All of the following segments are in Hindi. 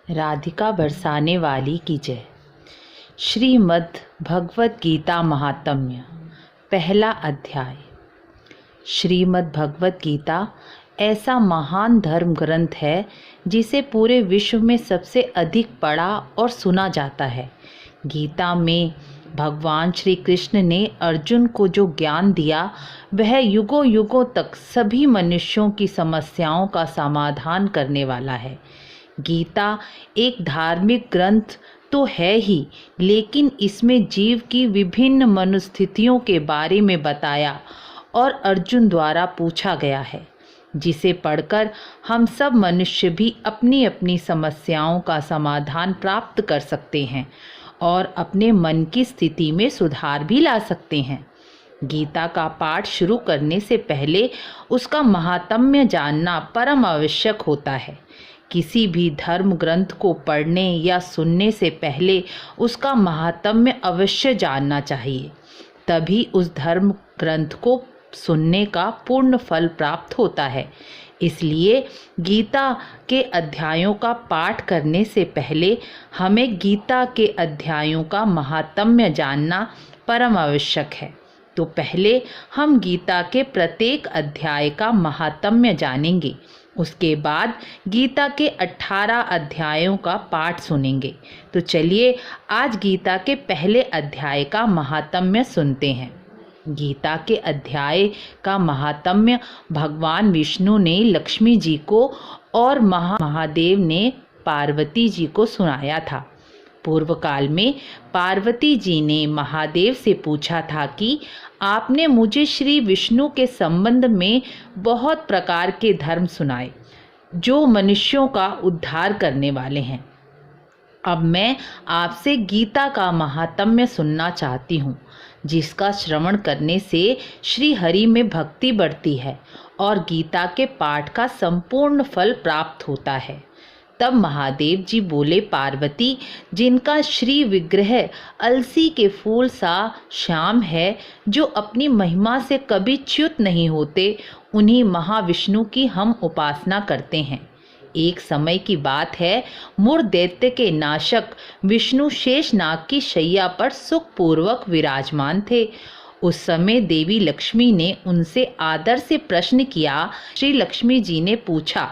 राधिका बरसाने वाली की जय। श्रीमद् भगवत गीता महात्म्य, पहला अध्याय। श्रीमद् भगवत गीता ऐसा महान धर्म ग्रंथ है जिसे पूरे विश्व में सबसे अधिक पढ़ा और सुना जाता है। गीता में भगवान श्री कृष्ण ने अर्जुन को जो ज्ञान दिया वह युगों युगों तक सभी मनुष्यों की समस्याओं का समाधान करने वाला है। गीता एक धार्मिक ग्रंथ तो है ही, लेकिन इसमें जीव की विभिन्न मनोस्थितियों के बारे में बताया और अर्जुन द्वारा पूछा गया है, जिसे पढ़कर हम सब मनुष्य भी अपनी अपनी समस्याओं का समाधान प्राप्त कर सकते हैं और अपने मन की स्थिति में सुधार भी ला सकते हैं। गीता का पाठ शुरू करने से पहले उसका महात्म्य जानना परम आवश्यक होता है। किसी भी धर्म ग्रंथ को पढ़ने या सुनने से पहले उसका महात्म्य अवश्य जानना चाहिए, तभी उस धर्म ग्रंथ को सुनने का पूर्ण फल प्राप्त होता है। इसलिए गीता के अध्यायों का पाठ करने से पहले हमें गीता के अध्यायों का महात्म्य जानना परम आवश्यक है। तो पहले हम गीता के प्रत्येक अध्याय का महात्म्य जानेंगे, उसके बाद गीता के 18 अध्यायों का पाठ सुनेंगे। तो चलिए आज गीता के पहले अध्याय का महात्म्य सुनते हैं। गीता के अध्याय का महात्म्य भगवान विष्णु ने लक्ष्मी जी को और महादेव ने पार्वती जी को सुनाया था। पूर्व काल में पार्वती जी ने महादेव से पूछा था कि आपने मुझे श्री विष्णु के संबंध में बहुत प्रकार के धर्म सुनाए जो मनुष्यों का उद्धार करने वाले हैं। अब मैं आपसे गीता का महात्म्य सुनना चाहती हूँ, जिसका श्रवण करने से श्री हरि में भक्ति बढ़ती है और गीता के पाठ का संपूर्ण फल प्राप्त होता है। तब महादेव जी बोले, पार्वती, जिनका श्री विग्रह अलसी के फूल सा श्याम है, जो अपनी महिमा से कभी च्युत नहीं होते, उन्हीं महाविष्णु की हम उपासना करते हैं। एक समय की बात है, मूर दैत्य के नाशक विष्णु शेषनाग की शैया पर सुखपूर्वक विराजमान थे। उस समय देवी लक्ष्मी ने उनसे आदर से प्रश्न किया। श्री लक्ष्मी जी ने पूछा,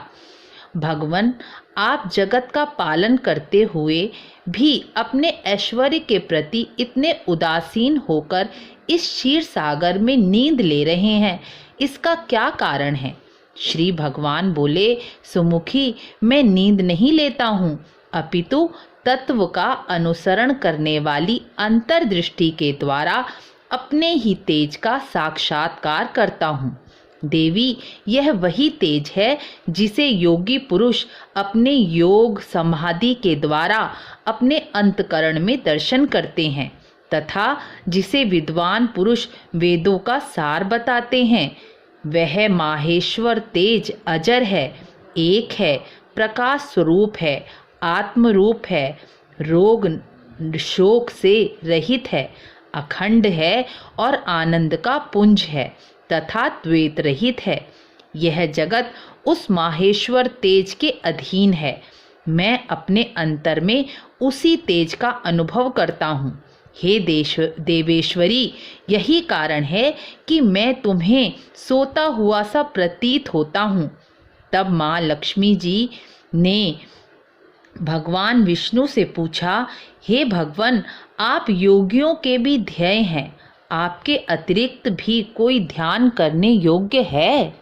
भगवान, आप जगत का पालन करते हुए भी अपने ऐश्वर्य के प्रति इतने उदासीन होकर इस क्षीर सागर में नींद ले रहे हैं, इसका क्या कारण है? श्री भगवान बोले, सुमुखी, मैं नींद नहीं लेता हूँ, अपितु तत्व का अनुसरण करने वाली अंतर्दृष्टि के द्वारा अपने ही तेज का साक्षात्कार करता हूँ। देवी, यह वही तेज है जिसे योगी पुरुष अपने योग समाधि के द्वारा अपने अंतकरण में दर्शन करते हैं तथा जिसे विद्वान पुरुष वेदों का सार बताते हैं। वह माहेश्वर तेज अजर है, एक है, प्रकाश स्वरूप है, आत्म रूप है, रोग शोक से रहित है, अखंड है और आनंद का पुंज है तथा द्वैत रहित है। यह जगत उस माहेश्वर तेज के अधीन है। मैं अपने अंतर में उसी तेज का अनुभव करता हूँ। हे देवेश्वरी, यही कारण है कि मैं तुम्हें सोता हुआ सा प्रतीत होता हूँ। तब माँ लक्ष्मी जी ने भगवान विष्णु से पूछा, हे भगवान, आप योगियों के भी ध्येय हैं, आपके अतिरिक्त भी कोई ध्यान करने योग्य है?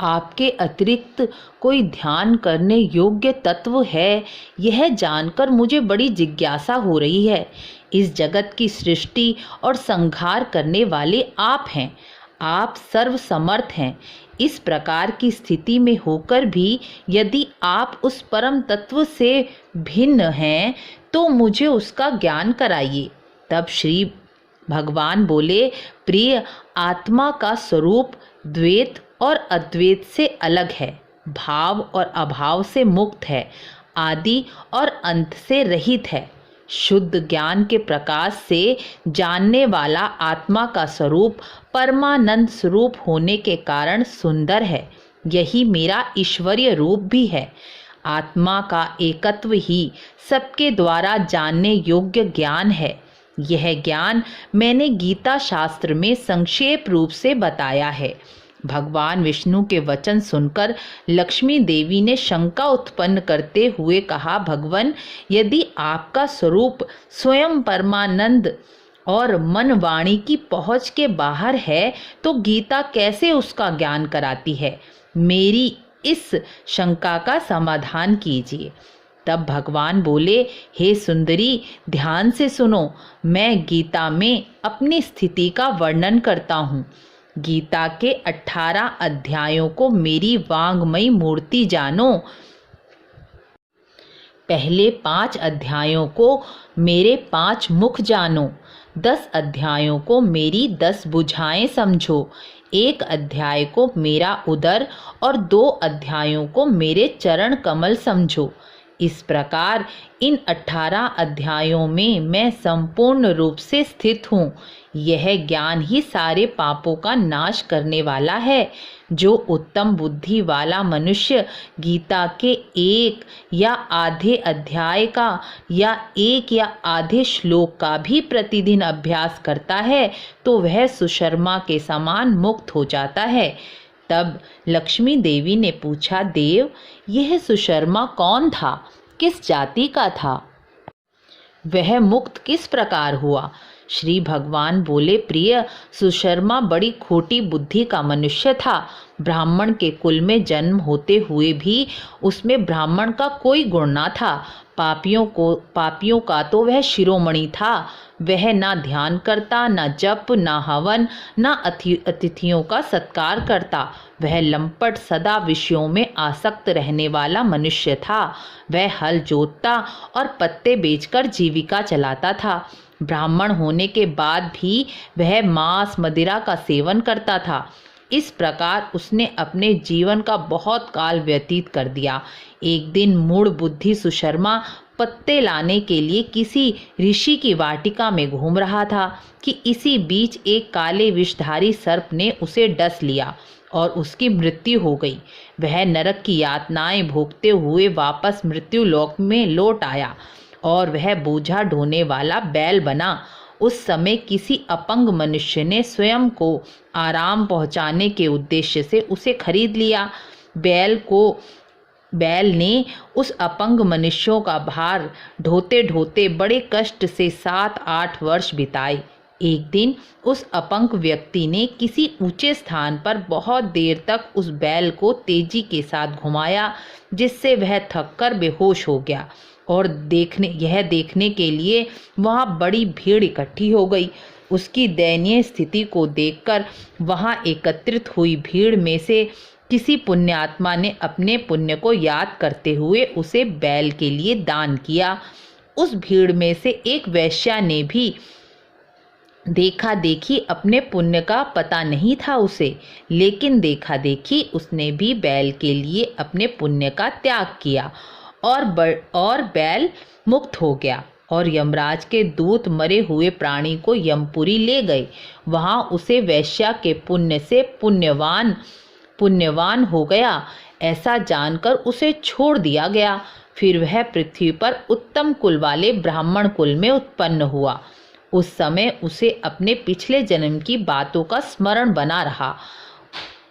आपके अतिरिक्त कोई ध्यान करने योग्य तत्व है? यह जानकर मुझे बड़ी जिज्ञासा हो रही है। इस जगत की सृष्टि और संहार करने वाले आप हैं, आप सर्वसमर्थ हैं। इस प्रकार की स्थिति में होकर भी यदि आप उस परम तत्व से भिन्न हैं तो मुझे उसका ज्ञान कराइए। तब श्री भगवान बोले, प्रिय, आत्मा का स्वरूप द्वैत और अद्वैत से अलग है, भाव और अभाव से मुक्त है, आदि और अंत से रहित है। शुद्ध ज्ञान के प्रकाश से जानने वाला आत्मा का स्वरूप परमानंद स्वरूप होने के कारण सुंदर है। यही मेरा ईश्वरीय रूप भी है। आत्मा का एकत्व ही सबके द्वारा जानने योग्य ज्ञान है। यह ज्ञान मैंने गीता शास्त्र में संक्षेप रूप से बताया है। भगवान विष्णु के वचन सुनकर लक्ष्मी देवी ने शंका उत्पन्न करते हुए कहा, भगवान, यदि आपका स्वरूप स्वयं परमानंद और मन वाणी की पहुँच के बाहर है तो गीता कैसे उसका ज्ञान कराती है? मेरी इस शंका का समाधान कीजिए। तब भगवान बोले, हे सुंदरी, ध्यान से सुनो। मैं गीता में अपनी स्थिति का वर्णन करता हूँ। गीता के 18 अध्यायों को मेरी वांगमयी मूर्ति जानो। पहले 5 अध्यायों को मेरे 5 मुख जानो। 10 अध्यायों को मेरी 10 भुजाएं समझो। 1 अध्याय को मेरा उदर और 2 अध्यायों को मेरे चरण कमल समझो। इस प्रकार इन 18 अध्यायों में मैं संपूर्ण रूप से स्थित हूँ। यह ज्ञान ही सारे पापों का नाश करने वाला है। जो उत्तम बुद्धि वाला मनुष्य गीता के 1 या आधे अध्याय का या 1 या आधे श्लोक का भी प्रतिदिन अभ्यास करता है तो वह सुशर्मा के समान मुक्त हो जाता है। तब लक्ष्मी देवी ने पूछा, देव, यह सुशर्मा कौन था? किस जाति का था? वह मुक्त किस प्रकार हुआ? श्री भगवान बोले, प्रिय, सुशर्मा बड़ी खोटी बुद्धि का मनुष्य था। ब्राह्मण के कुल में जन्म होते हुए भी उसमें ब्राह्मण का कोई गुण ना था। पापियों का तो वह शिरोमणि था। वह ना ध्यान करता, ना जप, ना हवन, ना अतिथियों का सत्कार करता। वह लंपट, सदा विषयों में आसक्त रहने वाला मनुष्य था। वह हल जोतता और पत्ते बेचकर जीविका चलाता था। ब्राह्मण होने के बाद भी वह मांस मदिरा का सेवन करता था। इस प्रकार उसने अपने जीवन का बहुत काल व्यतीत कर दिया। एक दिन मूढ़ बुद्धि सुशर्मा पत्ते लाने के लिए किसी ऋषि की वाटिका में घूम रहा था कि इसी बीच एक काले विषधारी सर्प ने उसे डस लिया और उसकी मृत्यु हो गई। वह नरक की यातनाएं भोगते हुए वापस मृत्यु लोक में लौट आया और वह बोझा ढोने वाला बैल बना। उस समय किसी अपंग मनुष्य ने स्वयं को आराम पहुंचाने के उद्देश्य से उसे खरीद लिया। बैल ने उस अपंग मनुष्यों का भार ढोते ढोते बड़े कष्ट से 7-8 वर्ष बिताए। एक दिन उस अपंग व्यक्ति ने किसी ऊंचे स्थान पर बहुत देर तक उस बैल को तेजी के साथ घुमाया, जिससे वह थककर बेहोश हो गया और यह देखने के लिए वहां बड़ी भीड़ इकट्ठी हो गई। उसकी दयनीय स्थिति को देखकर वहां एकत्रित हुई भीड़ में से किसी पुण्यात्मा ने अपने पुण्य को याद करते हुए उसे बैल के लिए दान किया। उस भीड़ में से एक वैश्या ने भी देखा देखी अपने पुण्य का पता नहीं था उसे, लेकिन देखा देखी उसने भी बैल के लिए अपने पुण्य का त्याग किया और बैल मुक्त हो गया और यमराज के दूत मरे हुए प्राणी को यमपुरी ले गए। वहां उसे वैश्या के पुण्य से पुण्यवान हो गया, ऐसा जानकर उसे छोड़ दिया गया। फिर वह पृथ्वी पर उत्तम कुल वाले ब्राह्मण कुल में उत्पन्न हुआ। उस समय उसे अपने पिछले जन्म की बातों का स्मरण बना रहा।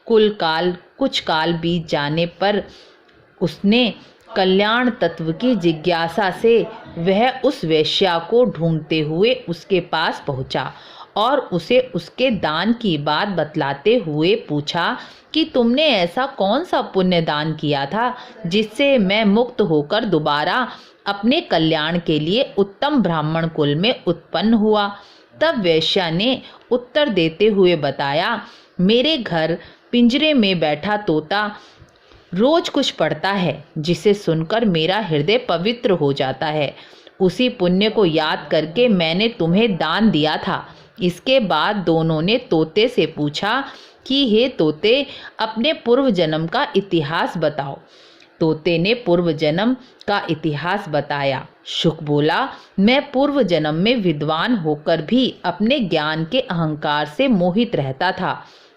कुछ काल बीत जाने पर उसने कल्याण तत्व की जिज्ञासा से वह उस वैश्या को ढूंढते हुए उसके पास पहुंचा और उसे उसके दान की बात बतलाते हुए पूछा कि तुमने ऐसा कौन सा पुण्य दान किया था जिससे मैं मुक्त होकर दोबारा अपने कल्याण के लिए उत्तम ब्राह्मण कुल में उत्पन्न हुआ। तब वैश्या ने उत्तर देते हुए बताया, मेरे घर पिंजरे में बैठा तोता रोज कुछ पढ़ता है, जिसे सुनकर मेरा हृदय पवित्र हो जाता है। उसी पुण्य को याद करके मैंने तुम्हें दान दिया था। इसके बाद दोनों ने तोते से पूछा कि हे तोते, अपने पूर्व जन्म का इतिहास बताओ। तोते ने पूर्व जन्म का इतिहास बताया। शुक बोला, मैं पूर्व जन्म में विद्वान होकर भी अपने ज्ञान के अहंकार से मोहित रहता था।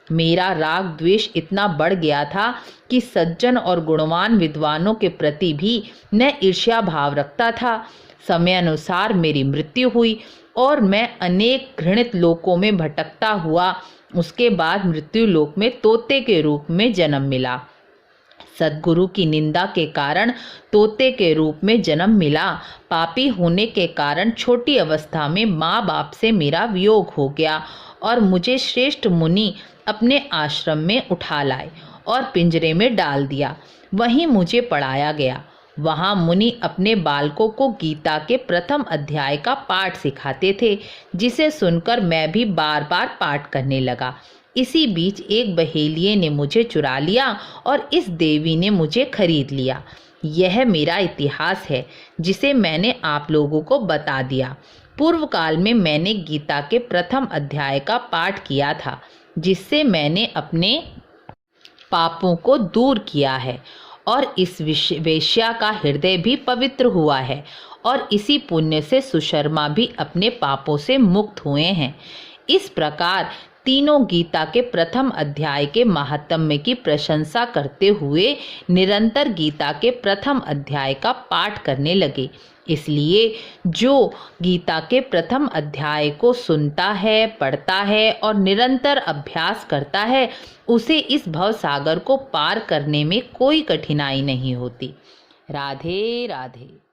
मेरा राग द्वेष इतना बढ़ गया था कि सज्जन और गुणवान विद्वानों के प्रति भी मैं ईर्ष्या भाव रखता था। समयानुसार मेरी मृत्यु हुई और मैं अनेक घृणित लोकों में भटकता हुआ उसके बाद मृत्यु लोक में तोते के रूप में जन्म मिला। सद्गुरु की निंदा के कारण तोते के रूप में जन्म मिला। पापी होने के कारण छोटी अवस्था में माँ बाप से मेरा वियोग हो गया और मुझे श्रेष्ठ मुनि अपने आश्रम में उठा लाए और पिंजरे में डाल दिया। वहीं मुझे पढ़ाया गया। वहाँ मुनि अपने बालकों को गीता के प्रथम अध्याय का पाठ सिखाते थे, जिसे सुनकर मैं भी बार बार पाठ करने लगा। इसी बीच एक बहेलिये ने मुझे चुरा लिया और इस देवी ने मुझे खरीद लिया। यह मेरा इतिहास है जिसे मैंने आप लोगों को बता दिया। पूर्व काल में मैंने गीता के प्रथम अध्याय का पाठ किया था, जिससे मैंने अपने पापों को दूर किया है और इस वेश्या का हृदय भी पवित्र हुआ है और इसी पुण्य से सुशर्मा भी अपने पापों से मुक्त हुए हैं। इस प्रकार तीनों गीता के प्रथम अध्याय के महात्म्य की प्रशंसा करते हुए निरंतर गीता के प्रथम अध्याय का पाठ करने लगे। इसलिए जो गीता के प्रथम अध्याय को सुनता है, पढ़ता है और निरंतर अभ्यास करता है, उसे इस भवसागर को पार करने में कोई कठिनाई नहीं होती। राधे राधे।